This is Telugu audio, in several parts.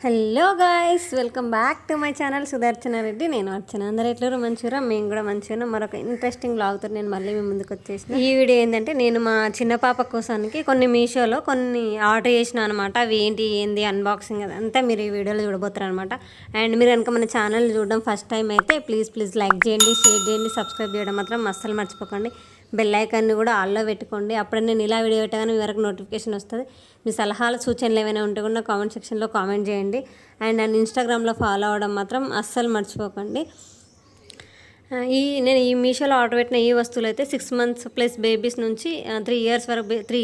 Hello guys, welcome back to my channel Sudarshana Reddy. నేను అర్చన. అందరూ ఎట్లరూ మంచిగా, మేము కూడా మంచిగా. మరొక ఇంట్రెస్టింగ్ బ్లాగ్తో నేను మళ్ళీ మీ ముందుకు వచ్చేసిన. ఈ వీడియో ఏంటంటే, నేను మా చిన్న పాప కోసానికి కొన్ని మీషోలో కొన్ని ఆర్డర్ చేసిన అనమాట. అవి ఏంది అన్బాక్సింగ్ అదంతా మీరు ఈ వీడియోలో చూడబోతారు అనమాట. అండ్ మీరు కనుక మన ఛానల్ చూడడం ఫస్ట్ టైం అయితే ప్లీజ్ లైక్ చేయండి, షేర్ చేయండి, సబ్స్క్రైబ్ చేయడం మాత్రం అస్సలు మర్చిపోకండి. బెల్ ఐకాన్ని కూడా ఆల్లో పెట్టుకోండి. అప్పుడే నేను ఇలా వీడియో పెట్టగానే మీ వరకు నోటిఫికేషన్ వస్తుంది. మీ సలహాలు సూచనలు ఏమైనా ఉంటే కూడా కామెంట్ సెక్షన్లో కామెంట్ చేయండి. అండ్ నన్ను ఇన్స్టాగ్రామ్లో ఫాలో అవ్వడం మాత్రం అస్సలు మర్చిపోకండి. నేను ఈ మీషోలో ఆర్డర్ పెట్టిన ఈ వస్తువులు అయితే 6 months ప్లస్ బేబీస్ నుంచి 3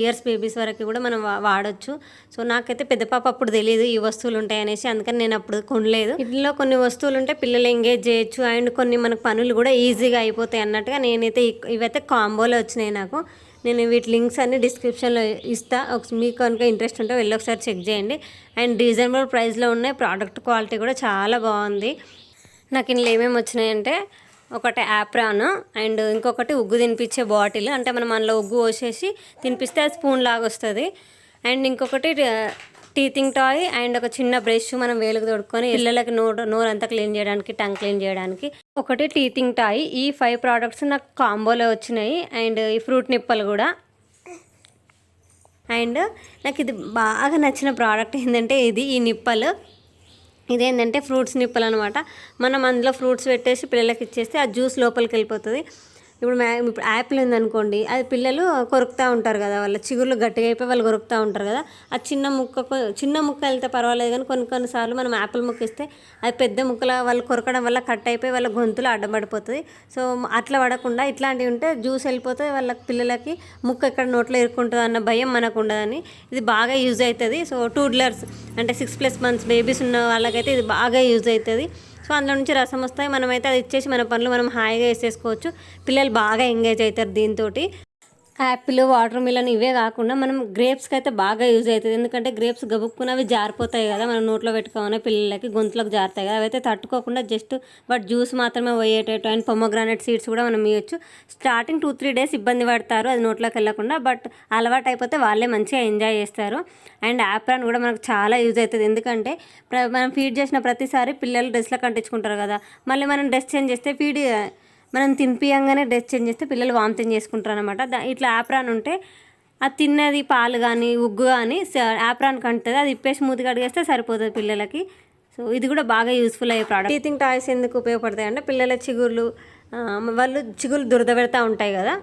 years బేబీస్ వరకు కూడా మనం వాడచ్చు. సో నాకైతే పెద్ద పాప అప్పుడు తెలియదు ఈ వస్తువులు ఉంటాయనేసి, అందుకని నేను అప్పుడు కొనలేదు. ఇందులో కొన్ని వస్తువులు ఉంటే పిల్లలు ఎంగేజ్ చేయొచ్చు, అండ్ కొన్ని మనకు పనులు కూడా ఈజీగా అయిపోతాయి అన్నట్టుగా నేనైతే ఇవైతే కాంబోలో వచ్చినాయి నాకు. నేను వీటి లింక్స్ అన్ని డిస్క్రిప్షన్లో ఇస్తా. మీకు కనుక ఇంట్రెస్ట్ ఉంటే వెళ్ళి ఒకసారి చెక్ చేయండి. అండ్ రీజనబుల్ ప్రైస్లో ఉన్నాయి. ప్రోడక్ట్ క్వాలిటీ కూడా చాలా బాగుంది. నాకు ఇందులో ఏమేమి వచ్చినాయంటే, ఒకటి యాప్రాన్, అండ్ ఇంకొకటి ఉగ్గు తినిపించే బాటిల్, అంటే మనం అందులో ఉగ్గు పోసేసి తినిపిస్తే అది స్పూన్ లాగా వస్తుంది. అండ్ ఇంకొకటి టీతింగ్ టాయ్, అండ్ ఒక చిన్న బ్రష్ మనం వేలుకు తొడుక్కొని పిల్లలకి నోరు అంతా క్లీన్ చేయడానికి, టంగ్ క్లీన్ చేయడానికి. ఒకటి టీతింగ్ టాయ్. ఈ 5 products నాకు కాంబోలో వచ్చినాయి. అండ్ ఈ ఫ్రూట్ నిప్పలు కూడా. అండ్ నాకు ఇది బాగా నచ్చిన ప్రోడక్ట్ ఏంటంటే ఈ నిప్పలు. ఇదేంటంటే ఫ్రూట్స్ నిప్పలు అనమాట. మనం అందులో ఫ్రూట్స్ పెట్టేసి పిల్లలకి ఇచ్చేస్తే ఆ జ్యూస్ లోపలికి వెళ్ళిపోతుంది. ఇప్పుడు యాపిల్ ఉందనుకోండి, అది పిల్లలు కొరుకుతూ ఉంటారు కదా, వాళ్ళ చిగుర్లు గట్టిగా అయిపోయి వాళ్ళు కొరుకుతూ ఉంటారు కదా. ఆ చిన్న ముక్క వెళ్తే పర్వాలేదు, కానీ కొన్నిసార్లు మనం యాపిల్ ముక్క ఇస్తే అది పెద్ద ముక్కల వాళ్ళు కొరకడం వల్ల కట్ అయిపోయి వాళ్ళ గొంతులో అడ్డపడిపోతుంది. సో అట్లా పడకుండా ఇట్లాంటివి ఉంటే జ్యూస్ వెళ్ళిపోతుంది, వాళ్ళ పిల్లలకి ముక్క ఎక్కడ నోట్లో ఇరుక్కుంటుంది అన్న భయం మనకు ఉండదని ఇది బాగా యూజ్ అవుతుంది. సో టూడ్లర్స్ అంటే 6+ months బేబీస్ ఉన్న వాళ్ళకైతే ఇది బాగా యూజ్ అవుతుంది. సో అందులో నుంచి రసం వస్తాయి, మనమైతే అది ఇచ్చేసి మన పనులు మనం హాయిగా వేసేసుకోవచ్చు. పిల్లలు బాగా ఎంగేజ్ అవుతారు దీంతో. యాపిల్, వాటర్ మిలన్ ఇవే కాకుండా మనం గ్రేప్స్కి అయితే బాగా యూజ్ అవుతుంది. ఎందుకంటే గ్రేప్స్ గబుక్కున్నవి జారిపోతాయి కదా, మనం నోట్లో పెట్టుకోవాలి, పిల్లలకి గొంతులోకి జారుతాయి కదా, అవైతే తట్టుకోకుండా జస్ట్ వాటి జ్యూస్ మాత్రమే పోయేటట్టు. అండ్ పొమోగ్రానైట్ సీడ్స్ కూడా మనం ఇవ్వచ్చు. స్టార్టింగ్ 2-3 days ఇబ్బంది పడతారు అది నోట్లోకి వెళ్ళకుండా, బట్ అలవాటు అయిపోతే వాళ్ళే మంచిగా ఎంజాయ్ చేస్తారు. అండ్ యాప్రాన్ కూడా మనకు చాలా యూజ్ అవుతుంది. ఎందుకంటే మనం ఫీడ్ చేసిన ప్రతిసారి పిల్లలు డ్రెస్లకు అంటించుకుంటారు కదా, మళ్ళీ మనం డ్రెస్ చేంజ్ చేస్తే మనం తినిపియంగానే డ్రెస్ చేంజ్ చేస్తే పిల్లలు వామిటింగ్ చేసుకుంటారు అనమాట. ఇట్లా యాప్రాన్ ఉంటే అది తిన్నది పాలు కానీ ఉగ్గు కానీ యాప్రాన్ కంటుంది, అది ఇప్పేసి మూతి కడిగేస్తే సరిపోతుంది పిల్లలకి. సో ఇది కూడా బాగా యూస్ఫుల్ అయ్యే ప్రోడక్ట్. టీతింగ్ టాయ్స్ ఎందుకు ఉపయోగపడతాయి అంటే, పిల్లల వాళ్ళు చిగుర్లు దురద పెడతా ఉంటాయి కదా,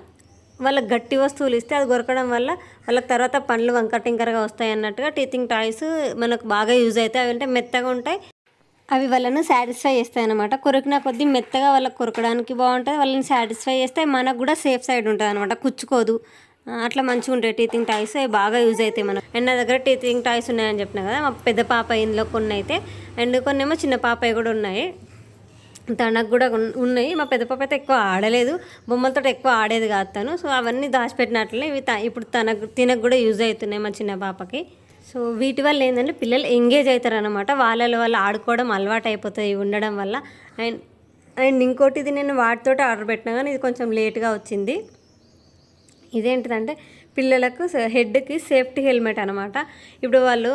వాళ్ళకి గట్టి వస్తువులు ఇస్తే అది కొరకడం వల్ల వాళ్ళకి తర్వాత పండ్లు వంకటింకరగా వస్తాయి అన్నట్టుగా టీతింగ్ టాయ్స్ మనకు బాగా యూజ్ అవుతాయి. అవి అంటే మెత్తగా ఉంటాయి, అవి వాళ్ళను సాటిస్ఫై చేస్తాయి అనమాట. కొరికిన కొద్దీ మెత్తగా వాళ్ళకి కొరకడానికి బాగుంటుంది, వాళ్ళని సాటిస్ఫై చేస్తే మనకు కూడా సేఫ్ సైడ్ ఉంటుంది అనమాట, కుచ్చుకోదు. అట్లా మంచిగా ఉంటాయి టీతింగ్ టాయ్స్, అవి బాగా యూజ్ అవుతాయి మనం. అండ్ నా దగ్గర టీతింగ్ టాయ్స్ ఉన్నాయని చెప్పినా కదా, మా పెద్ద పాప ఇందులో కొన్ని అయితే, అండ్ కొన్ని ఏమో చిన్న పాప కూడా ఉన్నాయి, తనకు కూడా ఉన్నాయి. మా పెద్ద పాప అయితే ఎక్కువ ఆడలేదు, బొమ్మలతో ఎక్కువ ఆడేది కాదు తను. సో అవన్నీ దాచిపెట్టినట్లే ఇవి ఇప్పుడు తినకు కూడా యూజ్ అవుతున్నాయి మా చిన్న పాపకి. సో వీటి వల్ల ఏంటంటే పిల్లలు ఎంగేజ్ అవుతారు అనమాట, వాళ్ళు ఆడుకోవడం అలవాటు అయిపోతుంది ఉండడం వల్ల. అండ్ ఇంకోటి, ఇది నేను వాటితో ఆర్డర్ పెట్టినా కానీ ఇది కొంచెం లేట్గా వచ్చింది. ఇదేంటిదంటే పిల్లలకు హెడ్కి సేఫ్టీ హెల్మెట్ అనమాట. ఇప్పుడు వాళ్ళు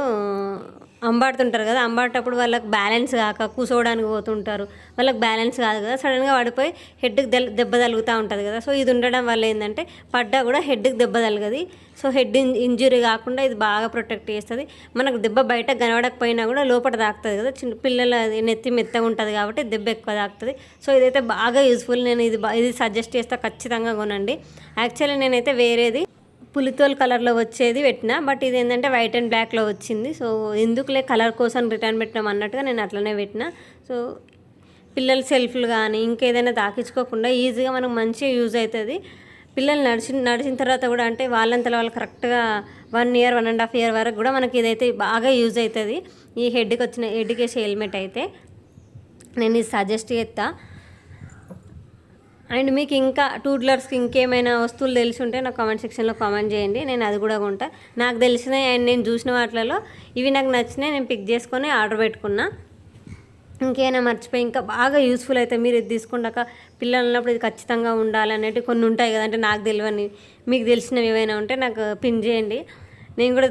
అంబాడుతుంటారు కదా, అంబాడేటప్పుడు వాళ్ళకి బ్యాలెన్స్ కాక కూర్చోవడానికి పోతుంటారు, వాళ్ళకి బ్యాలెన్స్ కాదు కదా, సడన్గా పడిపోయి హెడ్కి దెబ్బ తగులుతూ ఉంటుంది కదా. సో ఇది ఉండడం వల్ల ఏంటంటే పడ్డా కూడా హెడ్కి దెబ్బ తగలదు. సో హెడ్ ఇంజురీ కాకుండా ఇది బాగా ప్రొటెక్ట్ చేస్తుంది. మనకు దెబ్బ బయట కనబడకపోయినా కూడా లోపల తాకుతుంది కదా, చిన్న పిల్లల నెత్తి మెత్తగా ఉంటుంది కాబట్టి దెబ్బ ఎక్కువ తాకుతుంది. సో ఇదైతే బాగా యూస్ఫుల్. నేను ఇది సజెస్ట్ చేస్తా, ఖచ్చితంగా కొనండి. యాక్చువల్లీ నేనైతే వేరేది పులితోల్ కలర్లో వచ్చేది పెట్టిన, బట్ ఇది ఏంటంటే వైట్ అండ్ బ్లాక్లో వచ్చింది. సో ఎందుకులే కలర్ కోసం రిటర్న్ పెట్టినాం అన్నట్టుగా నేను అట్లనే పెట్టిన. సో పిల్లల సెల్ఫ్లు కానీ ఇంకేదైనా తాకించుకోకుండా ఈజీగా మనకు మంచిగా యూజ్ అవుతుంది. పిల్లలు నడిచిన తర్వాత కూడా, అంటే వాళ్ళంతలో వాళ్ళు కరెక్ట్గా 1 year 1.5 year వరకు కూడా మనకి ఇదైతే బాగా యూజ్ అవుతుంది. ఈ హెడ్కి వేసే హెల్మెట్ అయితే నేను ఇది సజెస్ట్ చేస్తా. అండ్ మీకు ఇంకా టూడ్లర్స్కి ఇంకేమైనా వస్తువులు తెలిసి ఉంటే నాకు కామెంట్ సెక్షన్లో కామెంట్ చేయండి, నేను అది కూడా కొంటా. నాకు తెలిసినాయి అండ్ నేను చూసిన వాటిలలో ఇవి నాకు నచ్చినాయి, నేను పిక్ చేసుకొని ఆర్డర్ పెట్టుకున్నా. ఇంకేమైనా మర్చిపోయి ఇంకా బాగా యూస్ఫుల్ అయితే మీరు ఇది తీసుకున్నాక పిల్లలు ఉన్నప్పుడు ఇది ఖచ్చితంగా ఉండాలి అనేవి కొన్ని ఉంటాయి కదా, అంటే నాకు తెలియని మీకు తెలిసినవి ఏమైనా ఉంటే నాకు పిన్ చేయండి. నేను కూడా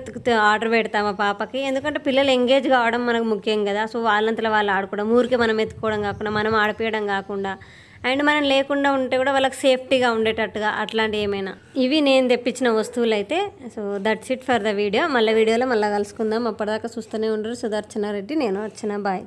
ఆర్డర్ పెడతా మా పాపకి, ఎందుకంటే పిల్లలు ఎంగేజ్ కావడం మనకు ముఖ్యం కదా. సో వాళ్ళంతలో వాళ్ళు ఆడుకోవడం, ఊరికే మనం ఎత్తుకోవడం కాకుండా మనం ఆడిపోయడం కాకుండా, అండ్ మనం లేకుండా ఉంటే కూడా వాళ్ళకి సేఫ్టీగా ఉండేటట్టుగా అట్లాంటివి ఏమైనా. ఇవి నేను తెప్పించిన వస్తువులు అయితే. So that's it for the video. మళ్ళీ వీడియోలో మళ్ళీ కలుసుకుందాం. అప్పటిదాకా చూస్తూనే ఉండరు. సుదర్శన రెడ్డి, నేను అర్చన. బాయ్.